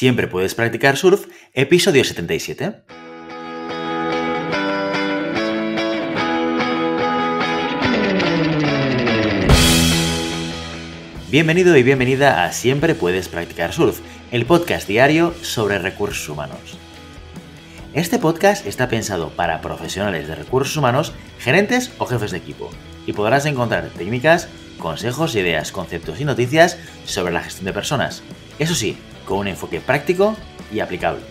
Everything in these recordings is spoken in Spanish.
Siempre puedes practicar surf, episodio 77. Bienvenido y bienvenida a Siempre puedes practicar surf, el podcast diario sobre recursos humanos. Este podcast está pensado para profesionales de recursos humanos, gerentes o jefes de equipo, y podrás encontrar técnicas, consejos, ideas, conceptos y noticias sobre la gestión de personas. Eso sí, con un enfoque práctico y aplicable.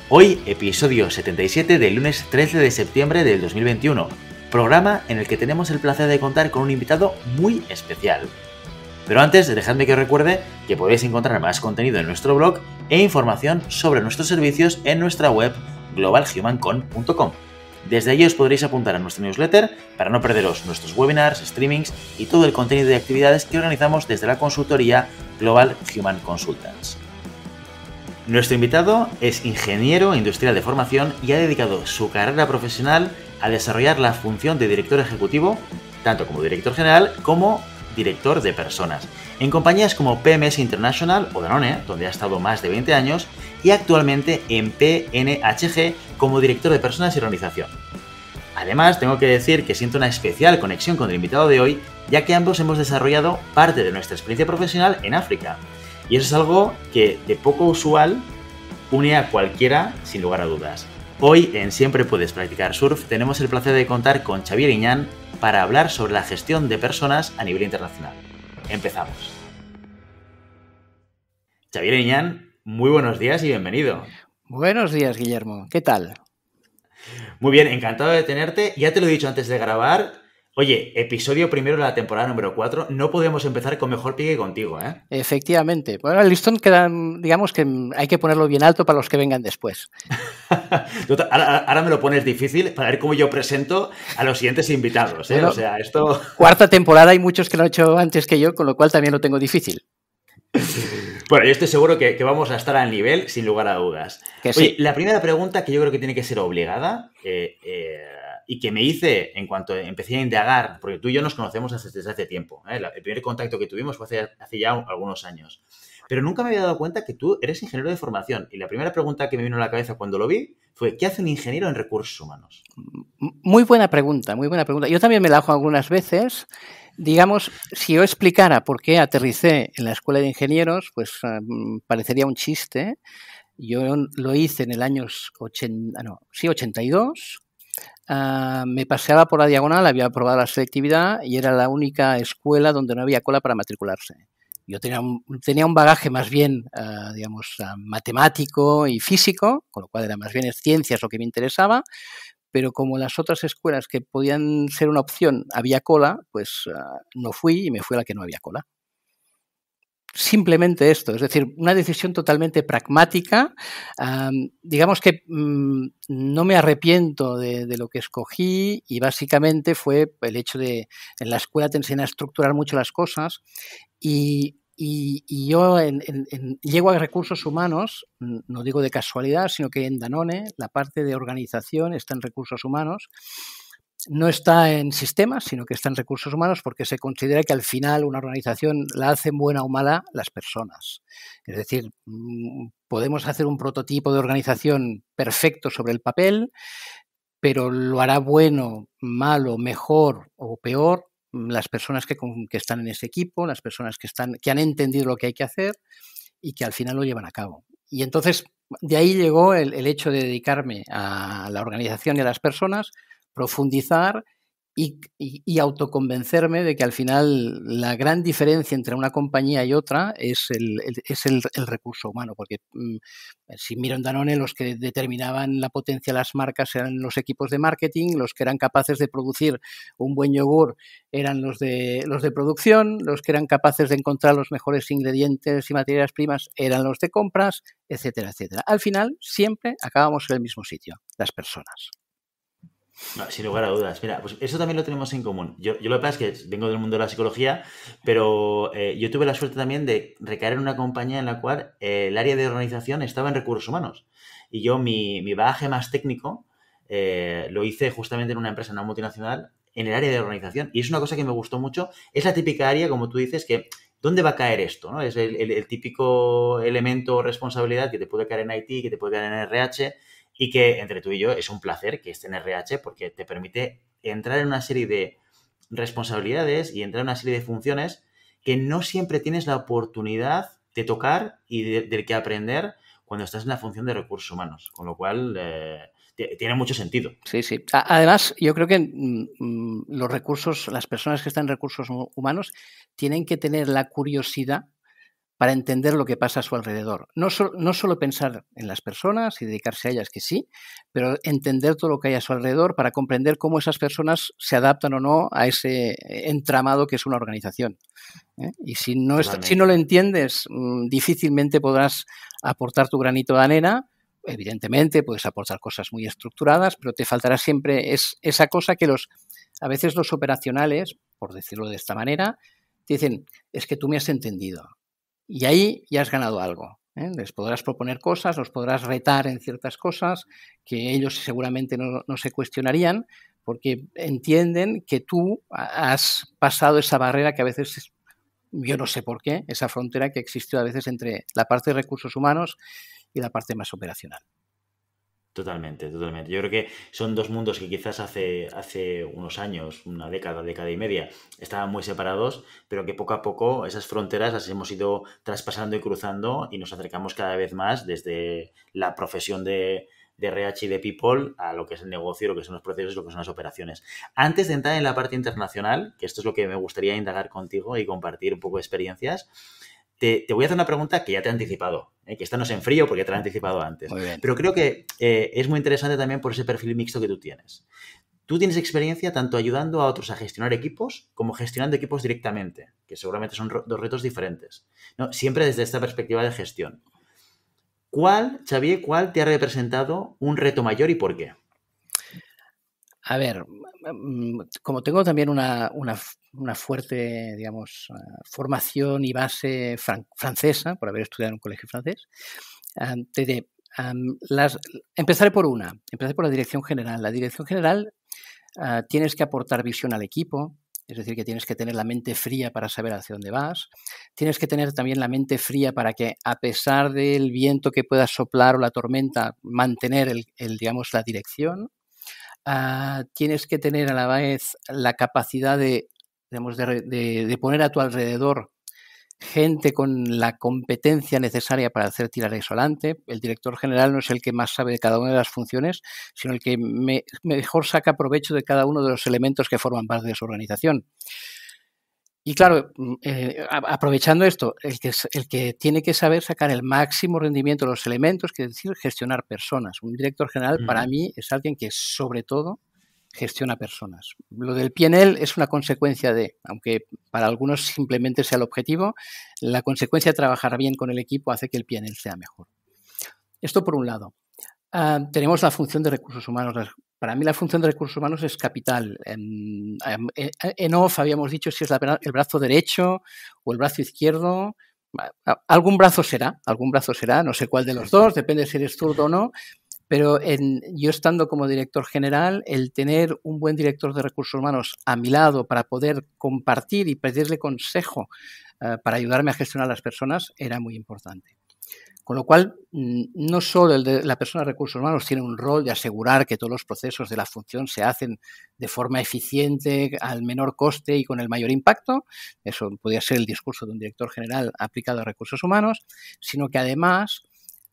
Hoy, episodio 77 del lunes 13 de septiembre del 2021, programa en el que tenemos el placer de contar con un invitado muy especial. Pero antes, dejadme que os recuerde que podéis encontrar más contenido en nuestro blog e información sobre nuestros servicios en nuestra web globalhumancon.com. Desde allí os podréis apuntar a nuestro newsletter para no perderos nuestros webinars, streamings y todo el contenido y actividades que organizamos desde la consultoría Global Human Consultants. Nuestro invitado es ingeniero industrial de formación y ha dedicado su carrera profesional a desarrollar la función de director ejecutivo, tanto como director general como director de personas, en compañías como PMS International o Danone, donde ha estado más de 20 años, y actualmente en PNHG como director de personas y organización. Además, tengo que decir que siento una especial conexión con el invitado de hoy, ya que ambos hemos desarrollado parte de nuestra experiencia profesional en África. Y eso es algo que, de poco usual, une a cualquiera sin lugar a dudas. Hoy, en Siempre puedes practicar surf, tenemos el placer de contar con Xavier Iñán para hablar sobre la gestión de personas a nivel internacional. Empezamos. Xavier Iñán, muy buenos días y bienvenido. Buenos días, Guillermo. ¿Qué tal? Muy bien, encantado de tenerte. Ya te lo he dicho antes de grabar. Oye, episodio primero de la temporada número 4. No podemos empezar con mejor pie que contigo, ¿eh? Efectivamente. Bueno, el listón queda, digamos que hay que ponerlo bien alto para los que vengan después. Ahora me lo pones difícil para ver cómo yo presento a los siguientes invitados, ¿eh? Bueno, o sea, esto... Cuarta temporada, hay muchos que lo han hecho antes que yo, con lo cual también lo tengo difícil. Bueno, yo estoy seguro que vamos a estar al nivel, sin lugar a dudas. Que Oye, sí. la primera pregunta que yo creo que tiene que ser obligada y que me hice en cuanto empecé a indagar, porque tú y yo nos conocemos desde hace tiempo, ¿eh? El primer contacto que tuvimos fue hace ya algunos años. Pero nunca me había dado cuenta que tú eres ingeniero de formación. Y la primera pregunta que me vino a la cabeza cuando lo vi fue, ¿qué hace un ingeniero en recursos humanos? Muy buena pregunta, muy buena pregunta. Yo también me la hago algunas veces. Digamos, si yo explicara por qué aterricé en la Escuela de Ingenieros, pues parecería un chiste. Yo lo hice en el año 82. Me paseaba por la diagonal, había aprobado la selectividad y era la única escuela donde no había cola para matricularse. Yo tenía un bagaje más bien, matemático y físico, con lo cual era más bien ciencias lo que me interesaba, pero como las otras escuelas que podían ser una opción había cola, pues no fui y me fui a la que no había cola. Simplemente esto, es decir, una decisión totalmente pragmática. Digamos que no me arrepiento de lo que escogí y básicamente fue el hecho de, en la escuela te enseñan a estructurar mucho las cosas y yo llego a recursos humanos, no digo de casualidad, sino que en Danone la parte de organización está en recursos humanos. No está en sistemas, sino que está en recursos humanos porque se considera que al final una organización la hacen buena o mala las personas. Es decir, podemos hacer un prototipo de organización perfecto sobre el papel, pero lo hará bueno, malo, mejor o peor las personas que están en ese equipo, las personas que han entendido lo que hay que hacer y que al final lo llevan a cabo. Y entonces de ahí llegó el hecho de dedicarme a la organización y a las personas, profundizar y autoconvencerme de que al final la gran diferencia entre una compañía y otra es el recurso humano, porque si miro en Danone, los que determinaban la potencia de las marcas eran los equipos de marketing, los que eran capaces de producir un buen yogur eran los de producción, los que eran capaces de encontrar los mejores ingredientes y materias primas eran los de compras, etcétera, etcétera. Al final siempre acabamos en el mismo sitio, las personas. No, sin lugar a dudas. Mira, pues eso también lo tenemos en común. Yo lo que pasa es que vengo del mundo de la psicología, pero yo tuve la suerte también de recaer en una compañía en la cual el área de organización estaba en recursos humanos. Y yo mi bagaje más técnico lo hice justamente en una empresa, en una multinacional, en el área de organización. Y es una cosa que me gustó mucho. Es la típica área, como tú dices, que ¿dónde va a caer esto? ¿No? Es el típico elemento o responsabilidad que te puede caer en IT, que te puede caer en RH y que entre tú y yo es un placer que esté en RH porque te permite entrar en una serie de responsabilidades y entrar en una serie de funciones que no siempre tienes la oportunidad de tocar y del que aprender cuando estás en la función de recursos humanos. Con lo cual, tiene mucho sentido. Sí, sí. Además, yo creo que los recursos, las personas que están en recursos humanos tienen que tener la curiosidad para entender lo que pasa a su alrededor. No solo pensar en las personas y dedicarse a ellas, que sí, pero entender todo lo que hay a su alrededor para comprender cómo esas personas se adaptan o no a ese entramado que es una organización. Y si no lo entiendes, difícilmente podrás aportar tu granito de arena. Evidentemente puedes aportar cosas muy estructuradas, pero te faltará siempre esa cosa que a veces los operacionales, por decirlo de esta manera, te dicen, es que tú me has entendido. Y ahí ya has ganado algo. Les podrás proponer cosas, los podrás retar en ciertas cosas que ellos seguramente no se cuestionarían porque entienden que tú has pasado esa barrera que a veces, yo no sé por qué, esa frontera que existió a veces entre la parte de recursos humanos y la parte más operacional. Totalmente, totalmente. Yo creo que son dos mundos que quizás hace unos años, una década y media, estaban muy separados, pero que poco a poco esas fronteras las hemos ido traspasando y cruzando y nos acercamos cada vez más desde la profesión de RH y de People a lo que es el negocio, lo que son los procesos y lo que son las operaciones. Antes de entrar en la parte internacional, que esto es lo que me gustaría indagar contigo y compartir un poco de experiencias, te voy a hacer una pregunta que ya te he anticipado, que esta no es en frío porque te la he anticipado antes. Pero creo que es muy interesante también por ese perfil mixto que tú tienes. Tú tienes experiencia tanto ayudando a otros a gestionar equipos como gestionando equipos directamente, que seguramente son dos retos diferentes, ¿no? Siempre desde esta perspectiva de gestión. Xavier, ¿cuál te ha representado un reto mayor y por qué? A ver, como tengo también una fuerte, digamos, formación y base francesa, por haber estudiado en un colegio francés, te diré, empezaré por la dirección general. La dirección general tienes que aportar visión al equipo, es decir, que tienes que tener la mente fría para saber hacia dónde vas. Tienes que tener también la mente fría para que, a pesar del viento que pueda soplar o la tormenta, mantener digamos, la dirección. Tienes que tener a la vez la capacidad digamos, de poner a tu alrededor gente con la competencia necesaria para hacer tirar eso adelante. El director general no es el que más sabe de cada una de las funciones, sino el que mejor saca provecho de cada uno de los elementos que forman parte de su organización. Y claro, aprovechando esto, el que tiene que saber sacar el máximo rendimiento de los elementos, que es decir, gestionar personas. Un director general para mí es alguien que sobre todo gestiona personas. Lo del P&L es una consecuencia aunque para algunos simplemente sea el objetivo, la consecuencia de trabajar bien con el equipo hace que el P&L sea mejor. Esto por un lado. Tenemos la función de recursos humanos. Para mí la función de recursos humanos es capital. En off habíamos dicho si es el brazo derecho o el brazo izquierdo. Algún brazo será, no sé cuál de los dos, depende si eres zurdo o no. Pero yo estando como director general, el tener un buen director de recursos humanos a mi lado para poder compartir y pedirle consejo para ayudarme a gestionar las personas era muy importante. Con lo cual, no solo la persona de recursos humanos tiene un rol de asegurar que todos los procesos de la función se hacen de forma eficiente, al menor coste y con el mayor impacto, eso podría ser el discurso de un director general aplicado a recursos humanos, sino que además,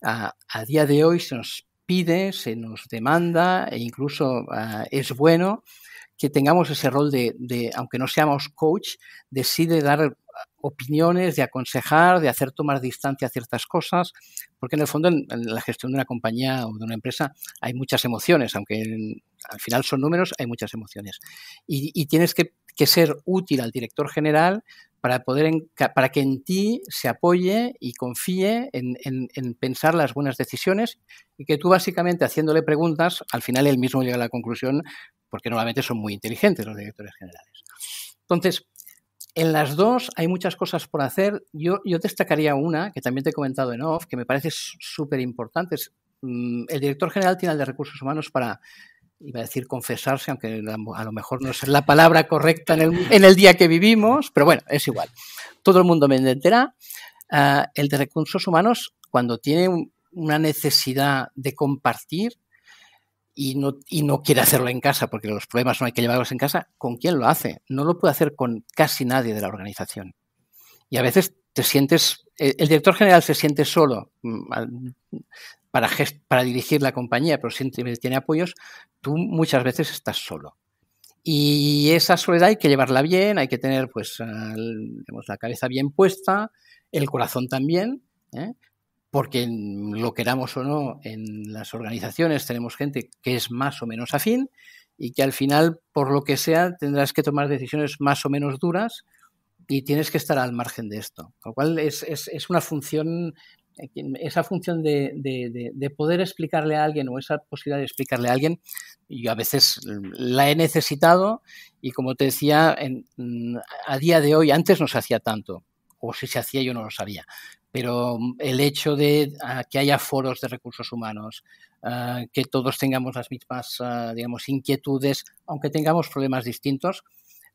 a día de hoy se nos pide, se nos demanda e incluso es bueno que tengamos ese rol de aunque no seamos coach, de dar opiniones, de aconsejar, de hacer tomar distancia a ciertas cosas, porque en el fondo en la gestión de una compañía o de una empresa hay muchas emociones, aunque al final son números, hay muchas emociones. Y tienes que ser útil al director general para que en ti se apoye y confíe en pensar las buenas decisiones y que tú básicamente haciéndole preguntas, al final él mismo llega a la conclusión, porque normalmente son muy inteligentes los directores generales. Entonces, en las dos hay muchas cosas por hacer. Yo destacaría una, que también te he comentado en off, que me parece súper importante. El director general tiene el de recursos humanos para iba a decir confesarse, aunque a lo mejor no es la palabra correcta en el día que vivimos, pero bueno, es igual. Todo el mundo me entenderá. El de recursos humanos, cuando tiene una necesidad de compartir y no quiere hacerlo en casa, porque los problemas no hay que llevarlos en casa, ¿con quién lo hace? No lo puede hacer con casi nadie de la organización. Y a veces te sientes, el director general se siente solo para dirigir la compañía, pero siempre tiene apoyos, tú muchas veces estás solo. Y esa soledad hay que llevarla bien, hay que tener pues digamos, la cabeza bien puesta, el corazón también, porque lo queramos o no, en las organizaciones tenemos gente que es más o menos afín y que al final, por lo que sea, tendrás que tomar decisiones más o menos duras y tienes que estar al margen de esto. Con lo cual es una función, esa función de poder explicarle a alguien o esa posibilidad de explicarle a alguien, yo a veces la he necesitado y como te decía, a día de hoy, antes no se hacía tanto, o si se hacía yo no lo sabía, pero el hecho de que haya foros de recursos humanos, que todos tengamos las mismas, digamos, inquietudes, aunque tengamos problemas distintos,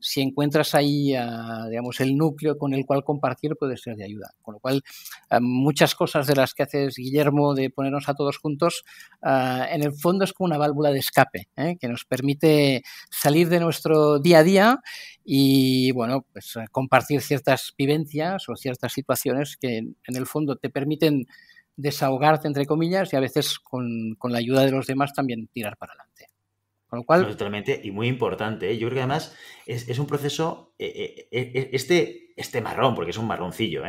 si encuentras ahí, digamos, el núcleo con el cual compartir, puede ser de ayuda. Con lo cual, muchas cosas de las que haces, Guillermo, de ponernos a todos juntos, en el fondo es como una válvula de escape, que nos permite salir de nuestro día a día y, bueno, pues compartir ciertas vivencias o ciertas situaciones que en el fondo te permiten desahogarte, entre comillas, y a veces con la ayuda de los demás también tirar para adelante. Con lo cual, no, totalmente, y muy importante, ¿eh? Yo creo que además es un proceso, este marrón, porque es un marroncillo,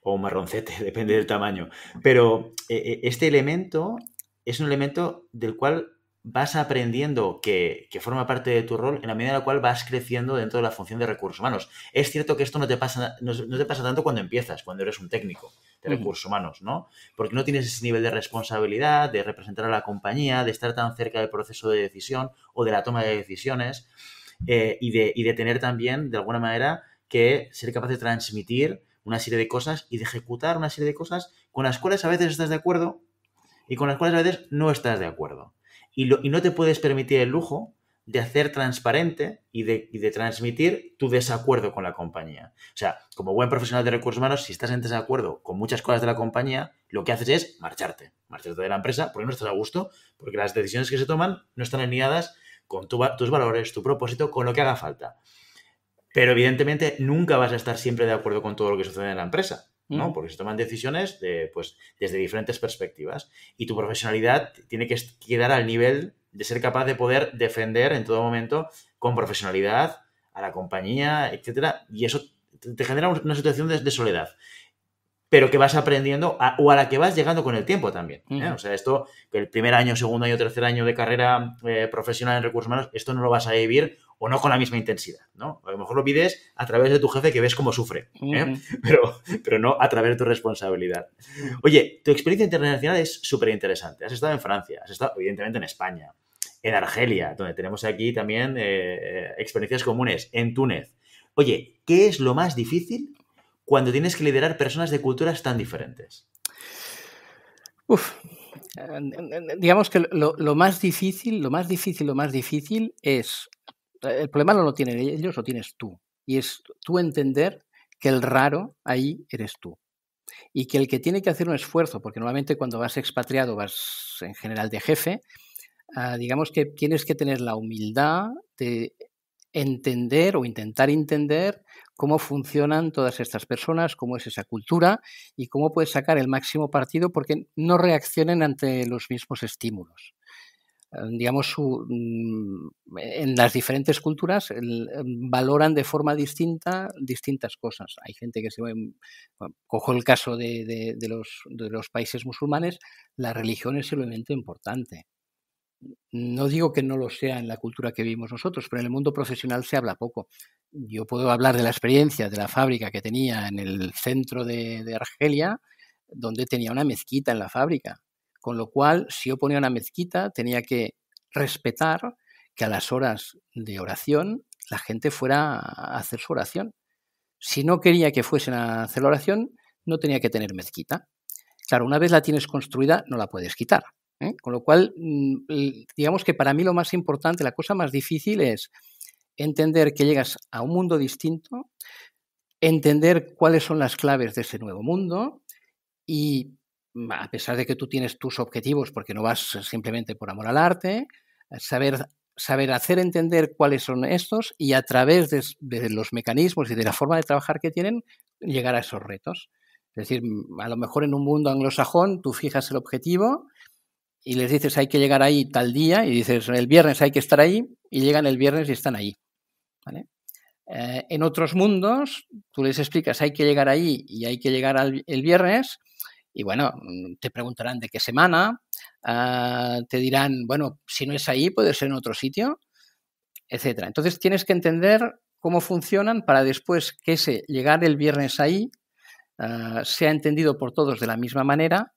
o un marroncete, depende del tamaño, pero este elemento es un elemento del cual vas aprendiendo que forma parte de tu rol en la medida en la cual vas creciendo dentro de la función de recursos humanos. Es cierto que esto no te pasa tanto cuando empiezas, cuando eres un técnico de recursos humanos, ¿no? Porque no tienes ese nivel de responsabilidad, de representar a la compañía, de estar tan cerca del proceso de decisión o de la toma de decisiones y de tener también, de alguna manera, que ser capaz de transmitir una serie de cosas y de ejecutar una serie de cosas con las cuales a veces estás de acuerdo y con las cuales a veces no estás de acuerdo. Y no te puedes permitir el lujo de hacer transparente y de transmitir tu desacuerdo con la compañía. O sea, como buen profesional de recursos humanos, si estás en desacuerdo con muchas cosas de la compañía, lo que haces es marcharte de la empresa porque no estás a gusto, porque las decisiones que se toman no están alineadas con tus valores, tu propósito, con lo que haga falta. Pero evidentemente nunca vas a estar siempre de acuerdo con todo lo que sucede en la empresa, ¿no? Porque se toman decisiones desde diferentes perspectivas y tu profesionalidad tiene que quedar al nivel de ser capaz de poder defender en todo momento con profesionalidad a la compañía, etcétera, y eso te genera una situación de soledad, pero que vas aprendiendo o a la que vas llegando con el tiempo también. O sea, esto, el primer año, segundo año, tercer año de carrera profesional en recursos humanos, esto no lo vas a vivir o no con la misma intensidad, ¿no? A lo mejor lo vives a través de tu jefe que ves cómo sufre, pero no a través de tu responsabilidad. Oye, tu experiencia internacional es súper interesante. Has estado en Francia, has estado evidentemente en España, en Argelia, donde tenemos aquí también experiencias comunes, en Túnez. Oye, ¿qué es lo más difícil cuando tienes que liderar personas de culturas tan diferentes? Digamos que lo más difícil es, el problema no lo tienen ellos, lo tienes tú. Y es tú entender que el raro ahí eres tú. Y que el que tiene que hacer un esfuerzo, porque normalmente cuando vas expatriado vas en general de jefe, digamos que tienes que tener la humildad de entender o intentar entender cómo funcionan todas estas personas, cómo es esa cultura y cómo puedes sacar el máximo partido porque no reaccionen ante los mismos estímulos. Digamos, en las diferentes culturas valoran de forma distinta distintas cosas. Hay gente que cojo el caso de los países musulmanes, la religión es el elemento importante. No digo que no lo sea en la cultura que vivimos nosotros, pero en el mundo profesional se habla poco. Yo puedo hablar de la experiencia de la fábrica que tenía en el centro de Argelia, donde tenía una mezquita en la fábrica. Con lo cual, si yo ponía una mezquita, tenía que respetar que a las horas de oración la gente fuera a hacer su oración. Si no quería que fuesen a hacer la oración, no tenía que tener mezquita. Claro, una vez la tienes construida, no la puedes quitar. Con lo cual, digamos que para mí lo más importante, la cosa más difícil es entender que llegas a un mundo distinto, entender cuáles son las claves de ese nuevo mundo y, a pesar de que tú tienes tus objetivos, porque no vas simplemente por amor al arte, saber hacer entender cuáles son estos y a través de los mecanismos y de la forma de trabajar que tienen, llegar a esos retos. Es decir, a lo mejor en un mundo anglosajón tú fijas el objetivo y les dices hay que llegar ahí tal día y dices el viernes hay que estar ahí y llegan el viernes y están ahí, ¿vale? En otros mundos tú les explicas hay que llegar ahí y hay que llegar el viernes y bueno, te preguntarán de qué semana, te dirán, bueno, si no es ahí puede ser en otro sitio, etcétera. Entonces tienes que entender cómo funcionan para después que ese llegar el viernes ahí sea entendido por todos de la misma manera,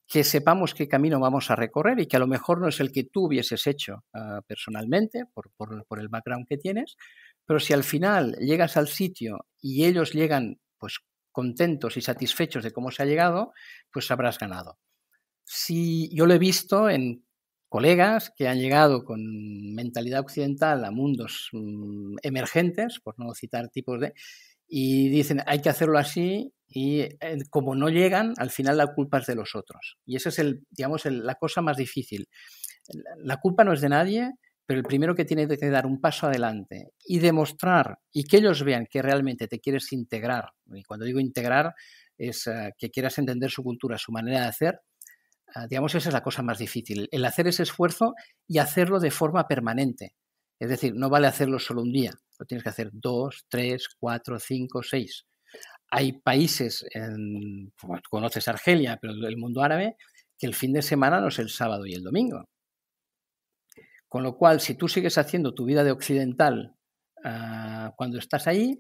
que sepamos qué camino vamos a recorrer y que a lo mejor no es el que tú hubieses hecho personalmente por el background que tienes, pero si al final llegas al sitio y ellos llegan pues contentos y satisfechos de cómo se ha llegado, pues habrás ganado. Si yo lo he visto en colegas que han llegado con mentalidad occidental a mundos emergentes, por no citar tipos de, y dicen hay que hacerlo así y como no llegan, al final la culpa es de los otros. Y esa es la cosa más difícil. La culpa no es de nadie, pero el primero que tiene que dar un paso adelante y demostrar y que ellos vean que realmente te quieres integrar, y cuando digo integrar es que quieras entender su cultura, su manera de hacer, esa es la cosa más difícil, el hacer ese esfuerzo y hacerlo de forma permanente. Es decir, no vale hacerlo solo un día, lo tienes que hacer 2, 3, 4, 5, 6. Hay países, conoces Argelia, pero el mundo árabe, que el fin de semana no es el sábado y el domingo. Con lo cual, si tú sigues haciendo tu vida de occidental cuando estás ahí,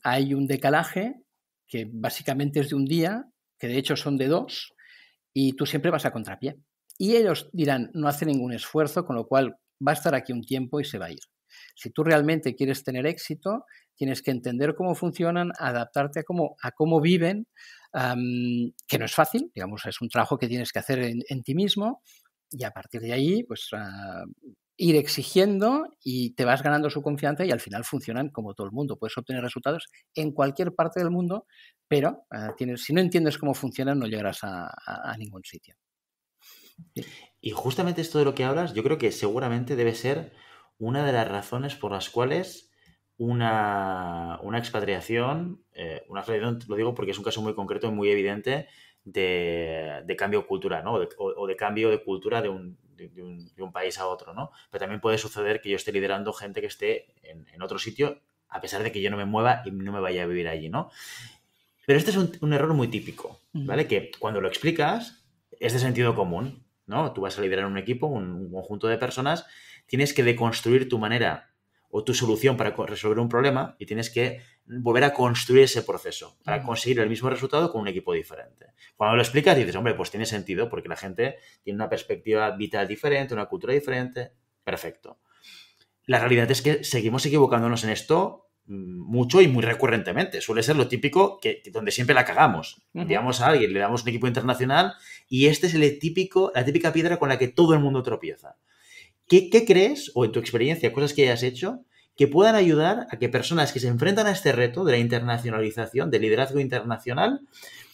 hay un decalaje que básicamente es de un día, que de hecho son de 2, y tú siempre vas a contrapié. Y ellos dirán, no hace ningún esfuerzo, con lo cual va a estar aquí un tiempo y se va a ir. Si tú realmente quieres tener éxito, tienes que entender cómo funcionan, adaptarte a cómo viven, que no es fácil, digamos, es un trabajo que tienes que hacer en ti mismo, y a partir de ahí, pues ir exigiendo y te vas ganando su confianza y al final funcionan como todo el mundo. Puedes obtener resultados en cualquier parte del mundo, pero si no entiendes cómo funcionan no llegarás a ningún sitio. Sí. Y justamente esto de lo que hablas, yo creo que seguramente debe ser una de las razones por las cuales una expatriación, lo digo porque es un caso muy concreto y muy evidente de cambio cultural, ¿no? O de cambio de cultura de un país a otro, ¿no? Pero también puede suceder que yo esté liderando gente que esté en otro sitio, a pesar de que yo no me mueva y no me vaya a vivir allí, ¿no? Pero este es un error muy típico, ¿vale? Que cuando lo explicas es de sentido común, ¿no? Tú vas a liderar un equipo, un conjunto de personas, tienes que deconstruir tu manera o tu solución para resolver un problema y tienes que volver a construir ese proceso para conseguir el mismo resultado con un equipo diferente. Cuando lo explicas dices, hombre, pues tiene sentido porque la gente tiene una perspectiva vital diferente, una cultura diferente. Perfecto. La realidad es que seguimos equivocándonos en esto mucho y muy recurrentemente. Suele ser lo típico donde siempre la cagamos. Enviamos a alguien, le damos un equipo internacional y este es la típica piedra con la que todo el mundo tropieza. ¿Qué crees, o en tu experiencia, cosas que hayas hecho, que puedan ayudar a que personas que se enfrentan a este reto de la internacionalización, del liderazgo internacional,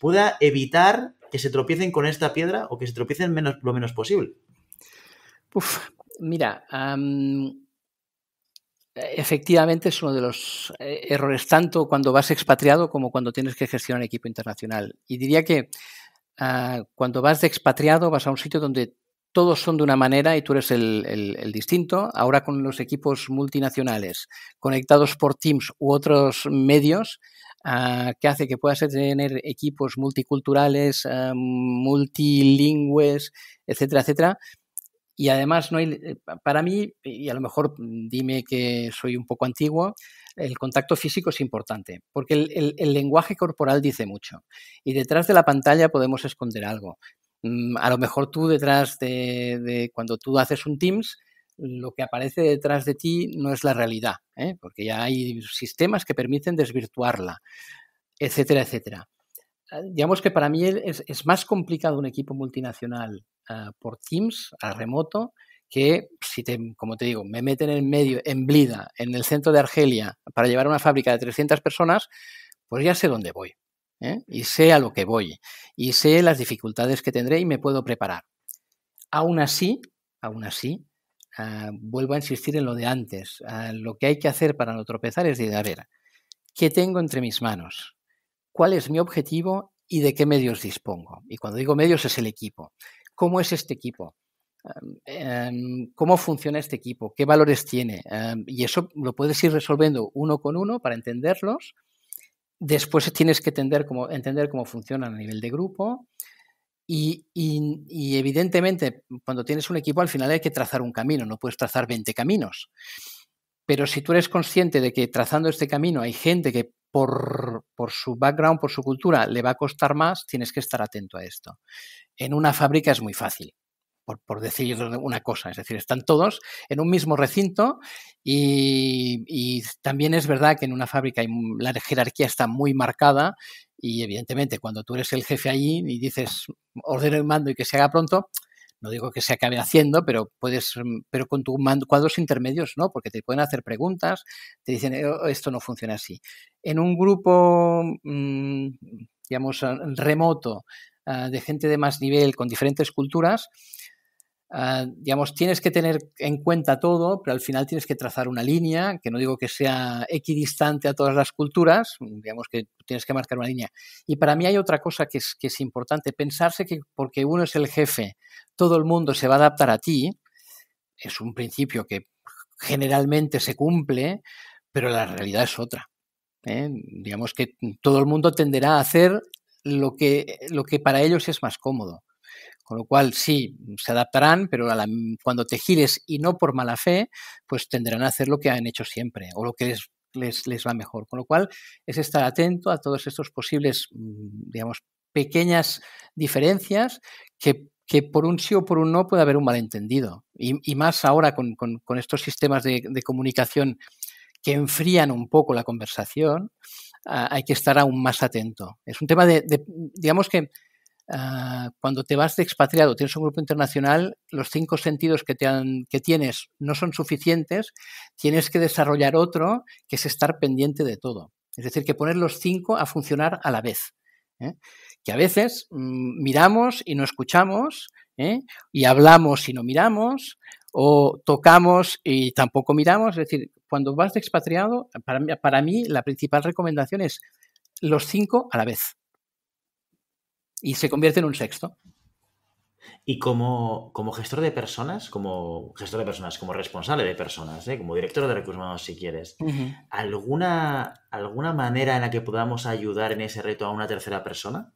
pueda evitar que se tropiecen con esta piedra o que se tropiecen lo menos posible? Mira, efectivamente es uno de los errores tanto cuando vas expatriado como cuando tienes que gestionar equipo internacional. Y diría que cuando vas de expatriado vas a un sitio donde todos son de una manera y tú eres el distinto. Ahora con los equipos multinacionales conectados por Teams u otros medios, que hace que puedas tener equipos multiculturales, multilingües, etcétera, etcétera. Y además, no hay, para mí, y a lo mejor dime que soy un poco antiguo, el contacto físico es importante, porque el lenguaje corporal dice mucho. Y detrás de la pantalla podemos esconder algo. A lo mejor tú detrás cuando tú haces un Teams, lo que aparece detrás de ti no es la realidad, porque ya hay sistemas que permiten desvirtuarla, etcétera, etcétera. digamos que para mí es más complicado un equipo multinacional por Teams, a remoto, que si, como te digo, me meten en medio, en Blida, en el centro de Argelia, para llevar una fábrica de 300 personas, pues ya sé dónde voy, ¿eh? Y sé a lo que voy, y sé las dificultades que tendré y me puedo preparar. Aún así, vuelvo a insistir en lo de antes. Lo que hay que hacer para no tropezar es decir, a ver, ¿qué tengo entre mis manos? ¿Cuál es mi objetivo y de qué medios dispongo? Y cuando digo medios es el equipo. ¿Cómo es este equipo? ¿Cómo funciona este equipo? ¿Qué valores tiene? Y eso lo puedes ir resolviendo uno con uno para entenderlos. Después tienes que entender cómo funcionan a nivel de grupo. Y evidentemente, cuando tienes un equipo, al final hay que trazar un camino, no puedes trazar 20 caminos. Pero si tú eres consciente de que trazando este camino hay gente que por su background, por su cultura, le va a costar más, tienes que estar atento a esto. En una fábrica es muy fácil, por decir una cosa, es decir, están todos en un mismo recinto y también es verdad que en una fábrica la jerarquía está muy marcada y evidentemente cuando tú eres el jefe allí y dices ordeno y mando y que se haga pronto, no digo que se acabe haciendo, pero con tu cuadros intermedios no, porque te pueden hacer preguntas, te dicen esto no funciona así. En un grupo, digamos, remoto, de gente de más nivel, con diferentes culturas, digamos, tienes que tener en cuenta todo, pero al final tienes que trazar una línea, que no digo que sea equidistante a todas las culturas, digamos que tienes que marcar una línea. Y para mí hay otra cosa que es importante, pensarse que porque uno es el jefe, todo el mundo se va a adaptar a ti, es un principio que generalmente se cumple, pero la realidad es otra. Digamos que todo el mundo tenderá a hacer lo que para ellos es más cómodo. Con lo cual, sí, se adaptarán, pero cuando te gires y no por mala fe, pues tendrán a hacer lo que han hecho siempre o lo que les va mejor. Con lo cual, es estar atento a todos estos posibles, digamos, pequeñas diferencias que por un sí o por un no puede haber un malentendido. Y más ahora con estos sistemas de comunicación que enfrían un poco la conversación, hay que estar aún más atento. Es un tema digamos que cuando te vas de expatriado, tienes un grupo internacional, los 5 sentidos que tienes no son suficientes, tienes que desarrollar otro que es estar pendiente de todo. Es decir, que poner los 5 a funcionar a la vez. Que a veces miramos y no escuchamos, y hablamos y no miramos, o tocamos y tampoco miramos. Es decir, cuando vas de expatriado, para mí la principal recomendación es los 5 a la vez. Y se convierte en un sexto. Y como gestor de personas, como responsable de personas, como director de recursos humanos, si quieres, ¿alguna manera en la que podamos ayudar en ese reto a una tercera persona?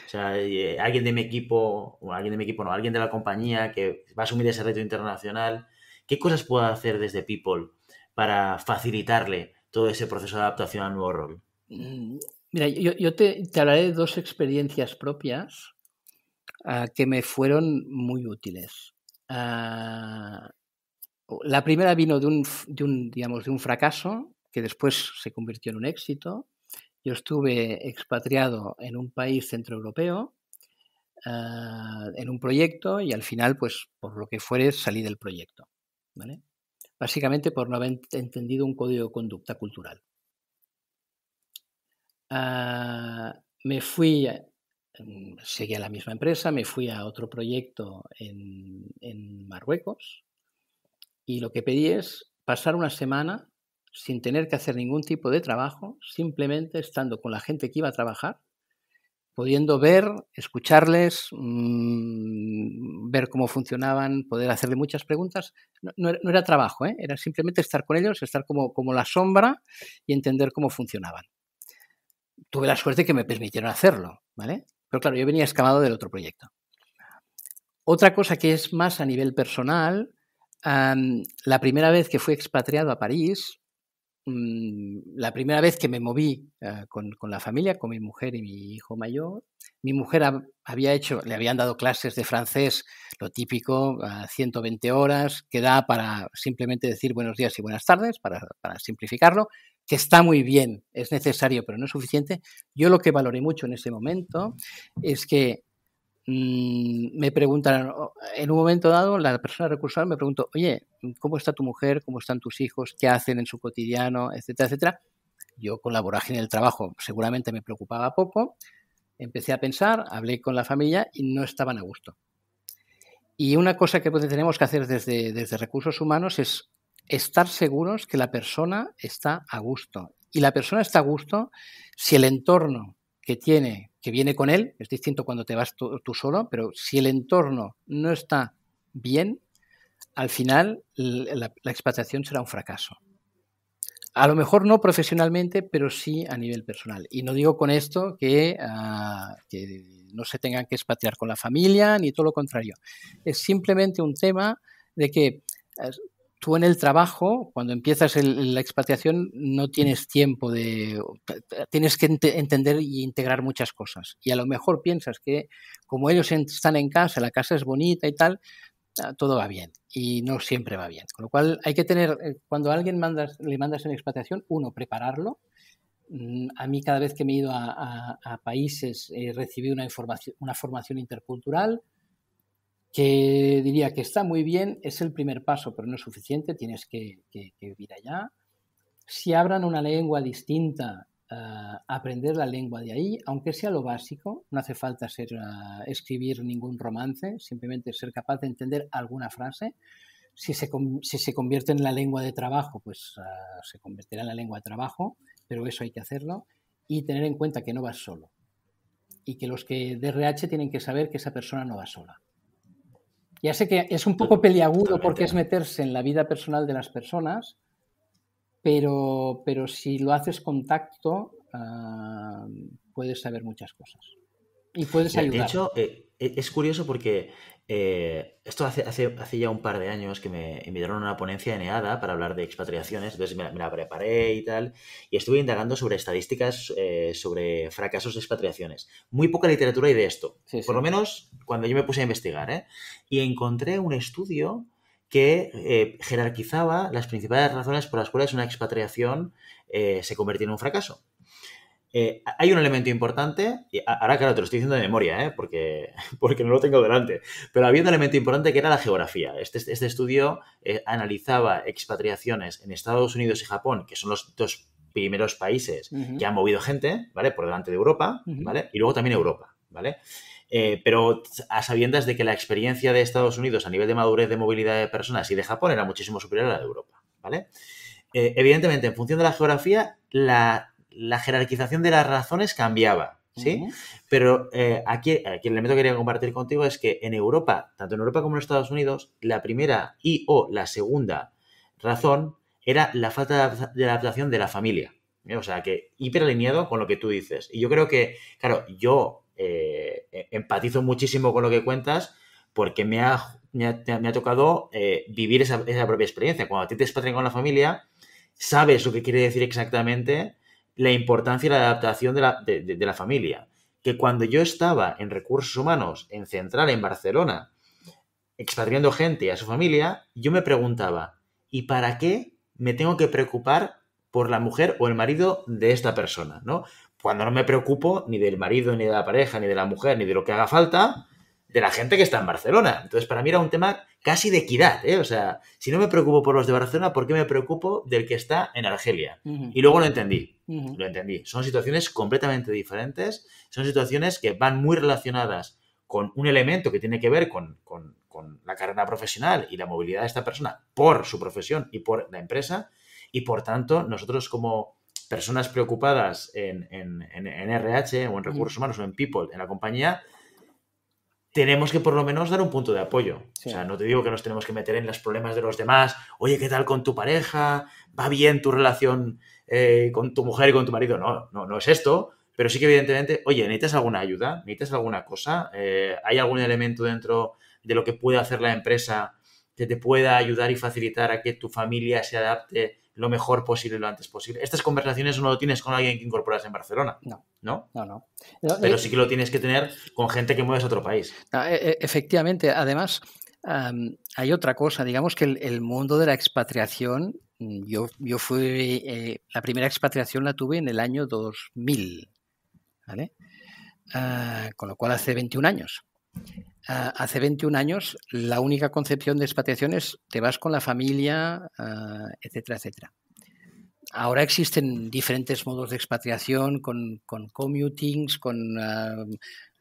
O sea, alguien de mi equipo, alguien de la compañía que va a asumir ese reto internacional, ¿qué cosas puedo hacer desde People para facilitarle todo ese proceso de adaptación al nuevo rol? Mira, yo te hablaré de 2 experiencias propias que me fueron muy útiles. La primera vino de un fracaso que después se convirtió en un éxito. Yo estuve expatriado en un país centroeuropeo en un proyecto y al final, pues por lo que fuere, salí del proyecto, ¿vale? Básicamente por no haber entendido un código de conducta cultural. Me fui, seguí a la misma empresa, me fui a otro proyecto en Marruecos y lo que pedí es pasar una semana sin tener que hacer ningún tipo de trabajo, simplemente estando con la gente que iba a trabajar, pudiendo ver, escucharles, ver cómo funcionaban, poder hacerle muchas preguntas. No era trabajo, era simplemente estar con ellos, estar como la sombra y entender cómo funcionaban. Tuve la suerte que me permitieron hacerlo, ¿vale? Pero claro, yo venía escamado del otro proyecto. Otra cosa que es más a nivel personal, la primera vez que fui expatriado a París, la primera vez que me moví con la familia, con mi mujer y mi hijo mayor, mi mujer le habían dado clases de francés, lo típico, 120 horas, que da para simplemente decir buenos días y buenas tardes, para simplificarlo. que está muy bien, es necesario, pero no es suficiente. Yo lo que valoré mucho en ese momento es que me preguntan, en un momento dado, la persona recursal me preguntó, oye, ¿cómo está tu mujer? ¿Cómo están tus hijos? ¿Qué hacen en su cotidiano? Etcétera, etcétera. Yo con la vorágine del trabajo seguramente me preocupaba poco. Empecé a pensar, hablé con la familia y no estaban a gusto. Y una cosa que tenemos que hacer desde recursos humanos es estar seguros que la persona está a gusto. Y la persona está a gusto si el entorno que tiene, que viene con él, es distinto cuando te vas tú solo, pero si el entorno no está bien, al final la expatriación será un fracaso. A lo mejor no profesionalmente, pero sí a nivel personal. Y no digo con esto que no se tengan que expatriar con la familia, ni todo lo contrario. Es simplemente un tema de que tú en el trabajo, cuando empiezas la expatriación, no tienes tiempo tienes que entender y integrar muchas cosas. Y a lo mejor piensas que como ellos están en casa, la casa es bonita y tal, todo va bien, y no siempre va bien. Con lo cual hay que tener, cuando a alguien le mandas en expatriación, uno, prepararlo. A mí cada vez que me he ido a países he recibido una formación intercultural que diría que está muy bien, es el primer paso, pero no es suficiente, tienes que vivir allá. Si hablan una lengua distinta, aprender la lengua de ahí, aunque sea lo básico, no hace falta escribir ningún romance, simplemente ser capaz de entender alguna frase. Si se convierte en la lengua de trabajo, pues se convertirá en la lengua de trabajo, pero eso hay que hacerlo, y tener en cuenta que no vas solo y que los que de RH tienen que saber que esa persona no va sola. Ya sé que es un poco peliagudo porque es meterse en la vida personal de las personas, pero si lo haces con tacto, puedes saber muchas cosas y puedes ayudar. De hecho, es curioso porque esto hace ya un par de años que me invitaron a una ponencia en EADA para hablar de expatriaciones, entonces me la preparé y tal, y estuve indagando sobre estadísticas sobre fracasos de expatriaciones. Muy poca literatura hay de esto, sí. Por lo menos cuando yo me puse a investigar, y encontré un estudio que jerarquizaba las principales razones por las cuales una expatriación se convertía en un fracaso. Hay un elemento importante, y ahora claro te lo estoy diciendo de memoria, porque no lo tengo delante, pero había un elemento importante que era la geografía. Este estudio analizaba expatriaciones en Estados Unidos y Japón, que son los dos primeros países que han movido gente, ¿vale? Por delante de Europa, ¿vale? Y luego también Europa, ¿vale? Pero a sabiendas de que la experiencia de Estados Unidos a nivel de madurez de movilidad de personas y de Japón era muchísimo superior a la de Europa, ¿vale? Evidentemente, en función de la geografía, la jerarquización de las razones cambiaba, ¿sí? Pero aquí el elemento que quería compartir contigo es que en Europa, tanto en Europa como en Estados Unidos, la primera o la segunda razón era la falta de adaptación de la familia. O sea, que hiperalineado con lo que tú dices. Y yo creo que, claro, yo empatizo muchísimo con lo que cuentas porque me ha tocado vivir esa propia experiencia. Cuando a ti te expatrian con la familia, sabes lo que quiere decir exactamente la importancia y la adaptación de la familia. Que cuando yo estaba en recursos humanos, en Central, en Barcelona, expatriando gente a su familia, yo me preguntaba, ¿y para qué me tengo que preocupar por la mujer o el marido de esta persona, ¿no? Cuando no me preocupo ni del marido, ni de la pareja, ni de la mujer, ni de lo que haga falta, de la gente que está en Barcelona. Entonces, para mí era un tema casi de equidad, ¿eh? O sea, si no me preocupo por los de Barcelona, ¿por qué me preocupo del que está en Argelia? Y luego lo entendí. Lo entendí. Son situaciones completamente diferentes, son situaciones que van muy relacionadas con un elemento que tiene que ver con la carrera profesional y la movilidad de esta persona por su profesión y por la empresa, y por tanto, nosotros como personas preocupadas en RH o en recursos humanos o en people, en la compañía, tenemos que por lo menos dar un punto de apoyo. Sí. O sea, no te digo que nos tenemos que meter en los problemas de los demás. Oye, ¿qué tal con tu pareja? ¿Va bien tu relación con tu mujer y con tu marido? No es esto. Pero sí que evidentemente, oye, ¿necesitas alguna ayuda? ¿Necesitas alguna cosa? ¿Hay algún elemento dentro de lo que puede hacer la empresa que te pueda ayudar y facilitar a que tu familia se adapte lo mejor posible, lo antes posible? Estas conversaciones no lo tienes con alguien que incorporas en Barcelona. No. Pero sí que lo tienes que tener con gente que mueves a otro país. Efectivamente. Además, hay otra cosa. Digamos que el mundo de la expatriación yo fui, la primera expatriación la tuve en el año 2000, ¿vale? Con lo cual hace 21 años. Hace 21 años la única concepción de expatriación es te vas con la familia, etcétera, etcétera. Ahora existen diferentes modos de expatriación con commutings,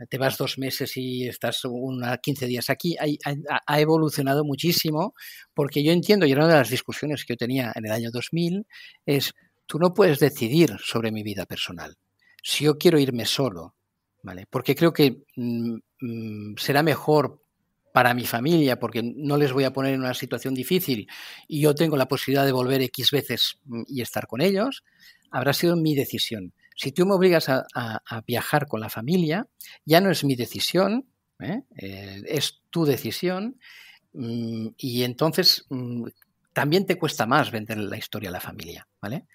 te vas 2 meses y estás 15 días aquí. Ha evolucionado muchísimo porque yo entiendo, y una de las discusiones que yo tenía en el año 2000 es, tú no puedes decidir sobre mi vida personal. Si yo quiero irme solo, ¿vale? Porque creo que será mejor para mi familia, porque no les voy a poner en una situación difícil y yo tengo la posibilidad de volver X veces y estar con ellos, habrá sido mi decisión. Si tú me obligas a viajar con la familia, ya no es mi decisión, es tu decisión, y entonces también te cuesta más vender la historia a la familia, ¿vale?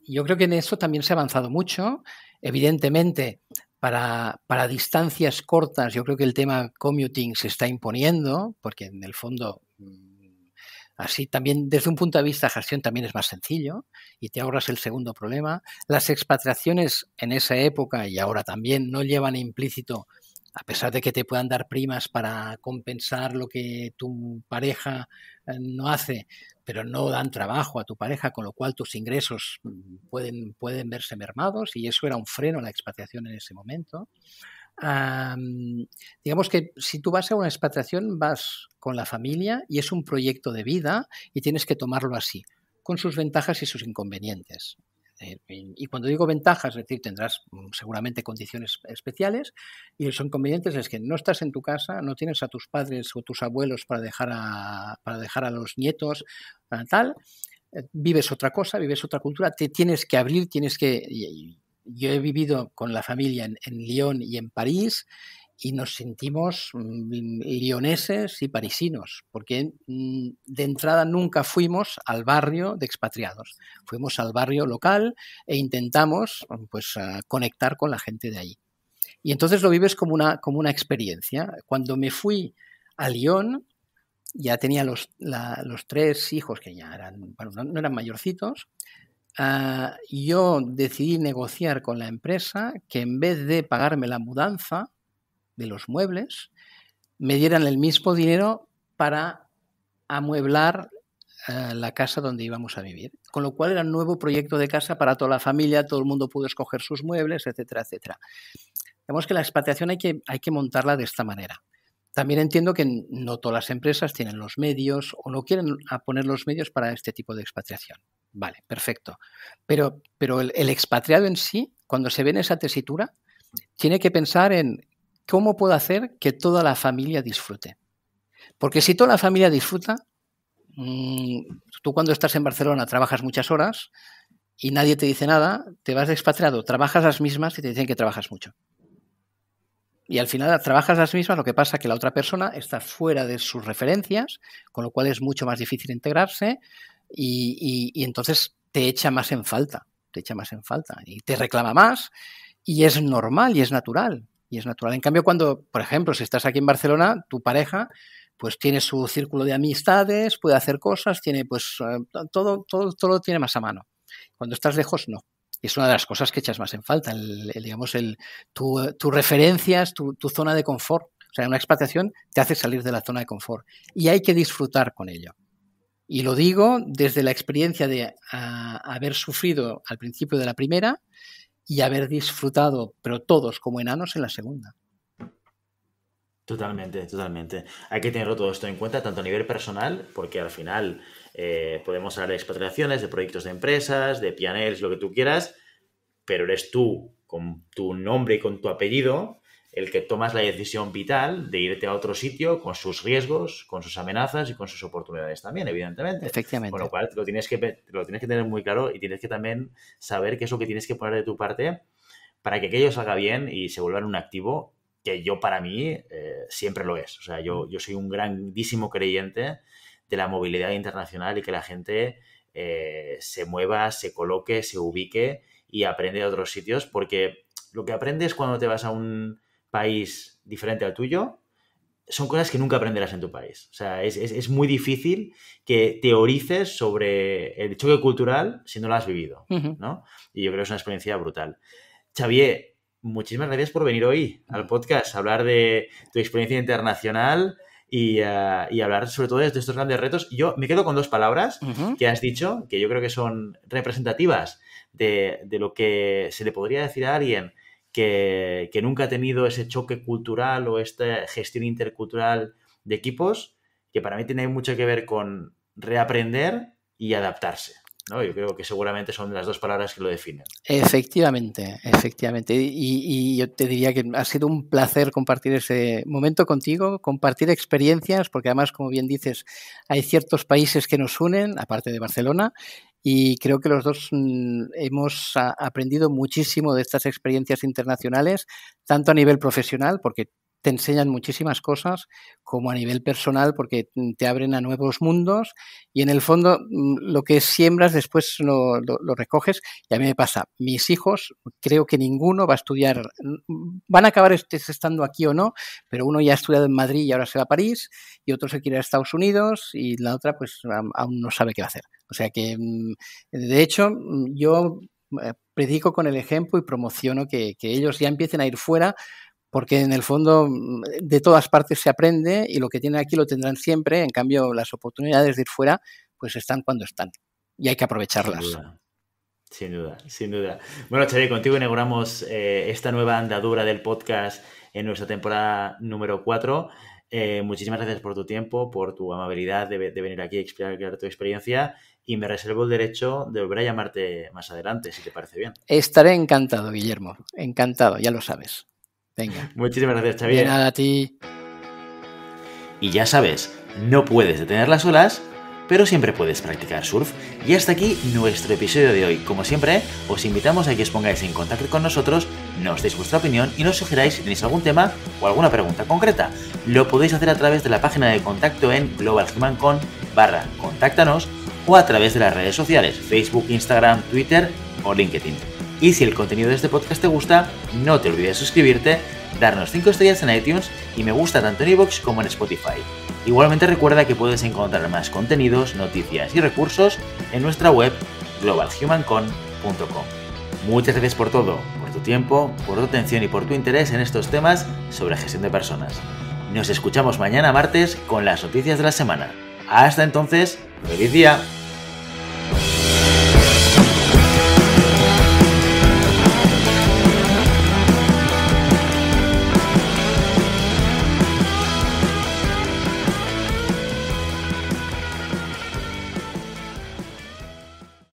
Yo creo que en eso también se ha avanzado mucho. Evidentemente, para distancias cortas, yo creo que el tema commuting se está imponiendo, porque en el fondo, así también desde un punto de vista de gestión también es más sencillo y te ahorras el segundo problema. Las expatriaciones en esa época y ahora también no llevan implícito, a pesar de que te puedan dar primas para compensar lo que tu pareja no hace, pero no dan trabajo a tu pareja, con lo cual tus ingresos pueden verse mermados, y eso era un freno a la expatriación en ese momento. Digamos que si tú vas a una expatriación, vas con la familia y es un proyecto de vida y tienes que tomarlo así, con sus ventajas y sus inconvenientes. Y cuando digo ventajas, es decir, tendrás seguramente condiciones especiales, y los inconvenientes es que no estás en tu casa, no tienes a tus padres o tus abuelos para dejar a los nietos, tal, vives otra cosa, vives otra cultura, te tienes que abrir, yo he vivido con la familia en Lyon y en París y nos sentimos lioneses y parisinos, porque de entrada nunca fuimos al barrio de expatriados, fuimos al barrio local e intentamos pues conectar con la gente de allí. Y entonces lo vives como una experiencia. Cuando me fui a Lyon, ya tenía los 3 hijos que ya eran, bueno, no eran mayorcitos. Yo decidí negociar con la empresa que en vez de pagarme la mudanza de los muebles, me dieran el mismo dinero para amueblar la casa donde íbamos a vivir. Con lo cual era un nuevo proyecto de casa para toda la familia, todo el mundo pudo escoger sus muebles, etcétera, etcétera. Digamos que la expatriación hay que montarla de esta manera. También entiendo que no todas las empresas tienen los medios o no quieren poner los medios para este tipo de expatriación. Vale, perfecto. Pero el expatriado en sí, cuando se ve en esa tesitura, tiene que pensar en cómo puedo hacer que toda la familia disfrute. Porque si toda la familia disfruta, tú cuando estás en Barcelona trabajas muchas horas y nadie te dice nada, te vas de expatriado, trabajas las mismas y te dicen que trabajas mucho. Y al final trabajas las mismas, lo que pasa es que la otra persona está fuera de sus referencias, con lo cual es mucho más difícil integrarse y entonces te echa más en falta y te reclama más, y es normal y es natural. En cambio, cuando, por ejemplo, si estás aquí en Barcelona, tu pareja pues tiene su círculo de amistades, puede hacer cosas, tiene pues todo lo tiene más a mano. Cuando estás lejos, no. Y es una de las cosas que echas más en falta, tus referencias, tu zona de confort. O sea, una expatriación te hace salir de la zona de confort y hay que disfrutar con ello. Y lo digo desde la experiencia de haber sufrido al principio de la primera y haber disfrutado, pero todos como enanos, en la segunda. Totalmente, totalmente. Hay que tenerlo todo esto en cuenta, tanto a nivel personal, porque al final podemos hablar de expatriaciones, de proyectos de empresas, de P&Ls, lo que tú quieras, pero eres tú, con tu nombre y con tu apellido, el que tomas la decisión vital de irte a otro sitio con sus riesgos, con sus amenazas y con sus oportunidades también, evidentemente. Efectivamente. Con lo cual lo tienes que tener muy claro y tienes que también saber qué es lo que tienes que poner de tu parte para que aquello salga bien y se vuelva un activo que para mí siempre lo es. O sea, yo soy un grandísimo creyente de la movilidad internacional y que la gente se mueva, se coloque, se ubique y aprende de otros sitios, porque lo que aprendes cuando te vas a un país diferente al tuyo son cosas que nunca aprenderás en tu país. O sea, es muy difícil que teorices sobre el choque cultural si no lo has vivido, ¿no? Y yo creo que es una experiencia brutal. Xavier, muchísimas gracias por venir hoy al podcast a hablar de tu experiencia internacional y hablar sobre todo de estos grandes retos. Yo me quedo con 2 palabras que has dicho, que yo creo que son representativas de lo que se le podría decir a alguien que nunca ha tenido ese choque cultural o esta gestión intercultural de equipos, que para mí tiene mucho que ver con reaprender y adaptarse, ¿no? Yo creo que seguramente son las 2 palabras que lo definen. Efectivamente. Y yo te diría que ha sido un placer compartir ese momento contigo, compartir experiencias, porque además, como bien dices, hay ciertos países que nos unen, aparte de Barcelona, y creo que los dos hemos aprendido muchísimo de estas experiencias internacionales, tanto a nivel profesional, porque te enseñan muchísimas cosas, como a nivel personal, porque te abren a nuevos mundos y en el fondo lo que siembras después lo recoges. Y a mí me pasa, mis hijos, creo que ninguno va a estudiar, van a acabar estando aquí o no, pero uno ya ha estudiado en Madrid y ahora se va a París, y otro se quiere ir a Estados Unidos y la otra pues aún no sabe qué va a hacer. O sea que, de hecho, yo predico con el ejemplo y promociono que ellos ya empiecen a ir fuera, porque en el fondo de todas partes se aprende y lo que tienen aquí lo tendrán siempre. En cambio, las oportunidades de ir fuera pues están cuando están y hay que aprovecharlas. Sin duda. Bueno, Xavier, contigo inauguramos esta nueva andadura del podcast en nuestra temporada número 4. Muchísimas gracias por tu tiempo, por tu amabilidad de venir aquí a explicar tu experiencia, y me reservo el derecho de volver a llamarte más adelante, si te parece bien. Estaré encantado, Guillermo. Encantado, ya lo sabes. Venga. Muchísimas gracias, Xavier. De nada, a ti. Y ya sabes, no puedes detener las olas, pero siempre puedes practicar surf. Y hasta aquí nuestro episodio de hoy. Como siempre, os invitamos a que os pongáis en contacto con nosotros, nos deis vuestra opinión y nos sugeráis si tenéis algún tema o alguna pregunta concreta. Lo podéis hacer a través de la página de contacto en globalhumancon/contáctanos o a través de las redes sociales, Facebook, Instagram, Twitter o LinkedIn. Y si el contenido de este podcast te gusta, no te olvides de suscribirte, darnos 5 estrellas en iTunes y me gusta tanto en iVoox como en Spotify. Igualmente recuerda que puedes encontrar más contenidos, noticias y recursos en nuestra web globalhumancon.com. Muchas gracias por todo, por tu tiempo, por tu atención y por tu interés en estos temas sobre gestión de personas. Nos escuchamos mañana martes con las noticias de la semana. Hasta entonces, ¡feliz día!